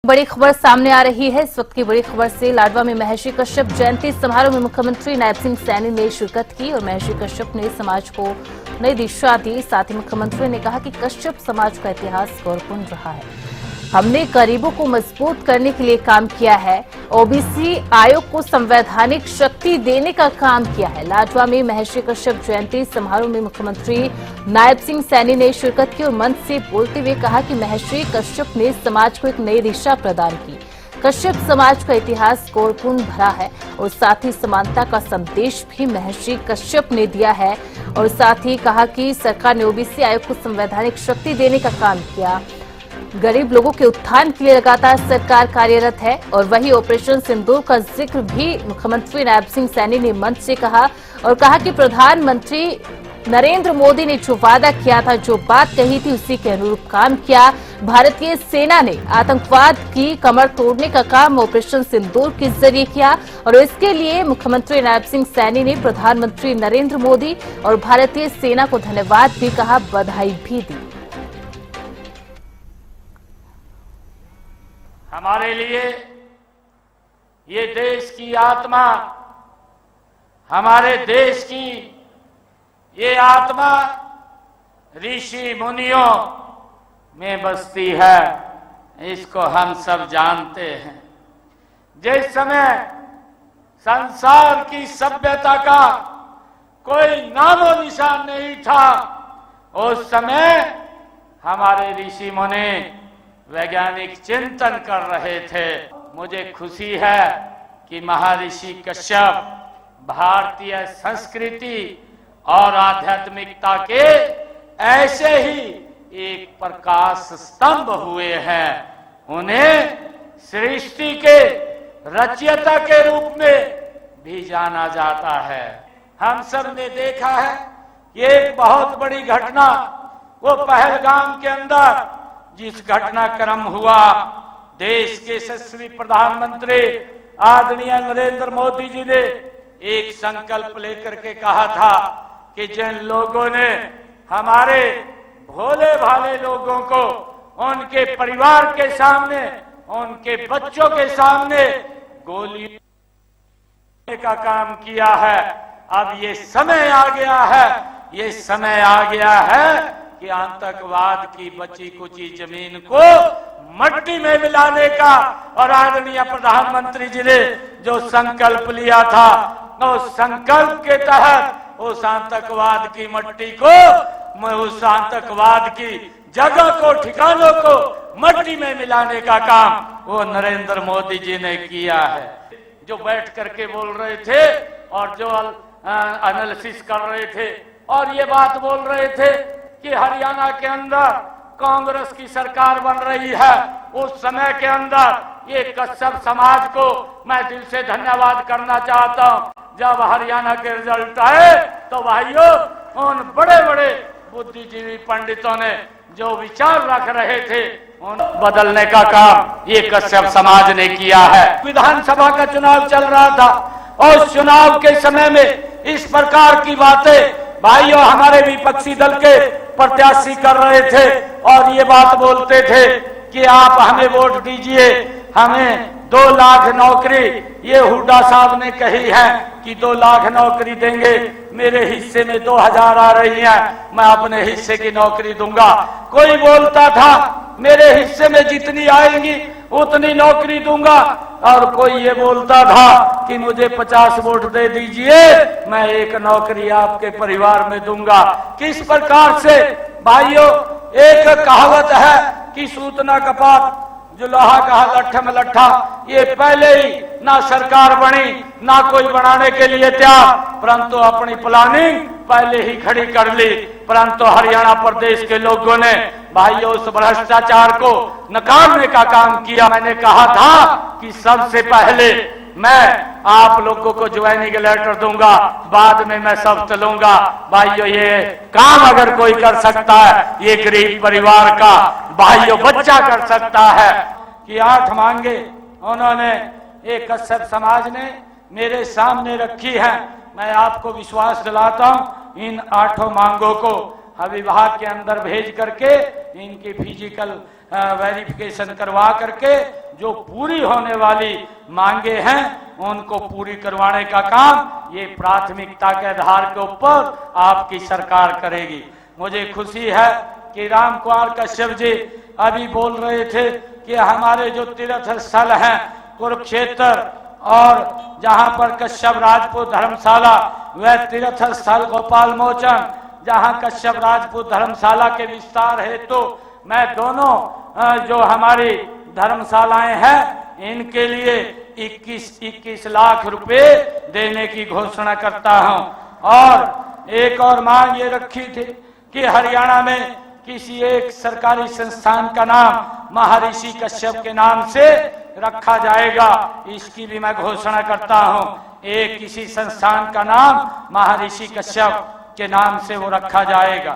बड़ी खबर सामने आ रही है। इस वक्त की बड़ी खबर से लाडवा में महर्षि कश्यप जयंती समारोह में मुख्यमंत्री नायब सिंह सैनी ने शिरकत की और महर्षि कश्यप ने समाज को नई दिशा दी। साथ ही मुख्यमंत्री ने कहा कि कश्यप समाज का इतिहास गौरवपूर्ण रहा है। हमने गरीबों को मजबूत करने के लिए काम किया है। ओबीसी आयोग को संवैधानिक शक्ति देने का काम किया है। लाडवा में महर्षि कश्यप जयंती समारोह में मुख्यमंत्री नायब सिंह सैनी ने शिरकत की और मंच से बोलते हुए कहा कि महर्षि कश्यप ने समाज को एक नई दिशा प्रदान की। कश्यप समाज का इतिहास गौरवपूर्ण भरा है और साथ ही समानता का संदेश भी महर्षि कश्यप ने दिया है। और साथ ही कहा कि सरकार ने ओबीसी आयोग को संवैधानिक शक्ति देने का काम किया। गरीब लोगों के उत्थान के लिए लगातार सरकार कार्यरत है। और वही ऑपरेशन सिंदूर का जिक्र भी मुख्यमंत्री नायब सिंह सैनी ने मंच से कहा और कहा कि प्रधानमंत्री नरेंद्र मोदी ने जो वादा किया था, जो बात कही थी, उसी के अनुरूप काम किया। भारतीय सेना ने आतंकवाद की कमर तोड़ने का काम ऑपरेशन सिंदूर के जरिए किया और इसके लिए मुख्यमंत्री नायब सिंह सैनी ने प्रधानमंत्री नरेंद्र मोदी और भारतीय सेना को धन्यवाद भी कहा, बधाई भी दी। हमारे लिए ये देश की आत्मा, हमारे देश की ये आत्मा ऋषि मुनियों में बसती है, इसको हम सब जानते हैं। जिस समय संसार की सभ्यता का कोई नामो निशान नहीं था, उस समय हमारे ऋषि मुनि वैज्ञानिक चिंतन कर रहे थे। मुझे खुशी है कि महर्षि कश्यप भारतीय संस्कृति और आध्यात्मिकता के ऐसे ही एक प्रकाश स्तंभ हुए हैं। उन्हें सृष्टि के रचयिता के रूप में भी जाना जाता है। हम सब ने देखा है कि एक बहुत बड़ी घटना वो पहलगाम के अंदर जिस घटनाक्रम हुआ, देश के यशस्वी प्रधानमंत्री आदरणीय नरेंद्र मोदी जी ने एक संकल्प लेकर के कहा था कि जिन लोगों ने हमारे भोले भाले लोगों को उनके परिवार के सामने, उनके बच्चों के सामने गोली का काम किया है, अब ये समय आ गया है, ये समय आ गया है कि आतंकवाद की बची कुची जमीन को मट्टी में मिलाने का। और आदरणीय प्रधानमंत्री जी ने जो संकल्प लिया था, उस संकल्प के तहत उस आतंकवाद की मट्टी को, उस आतंकवाद की जगह को, ठिकानों को मट्टी में मिलाने का काम वो नरेंद्र मोदी जी ने किया है। जो बैठ करके बोल रहे थे और जो एनालिसिस कर रहे थे और ये बात बोल रहे थे कि हरियाणा के अंदर कांग्रेस की सरकार बन रही है, उस समय के अंदर ये कश्यप समाज को मैं दिल से धन्यवाद करना चाहता हूं। जब हरियाणा के रिजल्ट आए तो भाइयों, उन बड़े बड़े बुद्धिजीवी पंडितों ने जो विचार रख रहे थे, उन बदलने का काम ये कश्यप समाज ने किया है। विधानसभा का चुनाव चल रहा था और चुनाव के समय में इस प्रकार की बातें भाइयों हमारे विपक्षी दल के प्रत्याशी कर रहे थे और ये बात बोलते थे कि आप हमें वोट दीजिए, हमें 2 लाख नौकरी, ये हुड्डा साहब ने कही है कि 2 लाख नौकरी देंगे, मेरे हिस्से में 2000 आ रही है, मैं अपने हिस्से की नौकरी दूंगा। कोई बोलता था मेरे हिस्से में जितनी आएंगी उतनी नौकरी दूंगा, और कोई ये बोलता था कि मुझे 50 वोट दे दीजिए, मैं 1 नौकरी आपके परिवार में दूंगा। किस प्रकार से भाइयों, एक कहावत है कि सूतना कपाट जो लोहा कहा लट्ठे में लट्ठा, ये पहले ही ना सरकार बनी ना कोई बनाने के लिए तैयार, परंतु अपनी प्लानिंग पहले ही खड़ी कर ली। परंतु हरियाणा प्रदेश के लोगों ने भाइयों उस भ्रष्टाचार को नकारने का काम किया। मैंने कहा था कि सबसे पहले मैं आप लोगों को ज्वाइनिंग लेटर दूंगा, बाद में मैं सब चलूंगा। भाइयों ये काम अगर कोई कर सकता है, ये गरीब परिवार का भाइयों बच्चा कर सकता है। कि 8 मांगे उन्होंने एक कश्यप समाज ने मेरे सामने रखी है। मैं आपको विश्वास दिलाता हूं, इन 8 मांगों को विभाग के अंदर भेज करके इनकी फिजिकल वेरिफिकेशन करवा करके जो पूरी होने वाली मांगे हैं उनको पूरी करवाने का काम ये प्राथमिकता के आधार के ऊपर आपकी सरकार करेगी। मुझे खुशी है कि राम कुमार कश्यप जी अभी बोल रहे थे कि हमारे जो तीर्थ स्थल हैं कुरुक्षेत्र और जहां पर कश्यप राजपूत धर्मशाला, वह तीर्थ स्थल गोपाल मोचन जहां कश्यप राजपूत धर्मशाला के विस्तार हेतु तो मैं दोनों जो हमारी धर्मशालाएं हैं इनके लिए 21 लाख रुपए देने की घोषणा करता हूं। और एक और मांग ये रखी थी कि हरियाणा में किसी एक सरकारी संस्थान का नाम महर्षि कश्यप के नाम से रखा जाएगा, इसकी भी मैं घोषणा करता हूं। एक किसी संस्थान का नाम महर्षि कश्यप के नाम से वो रखा जाएगा।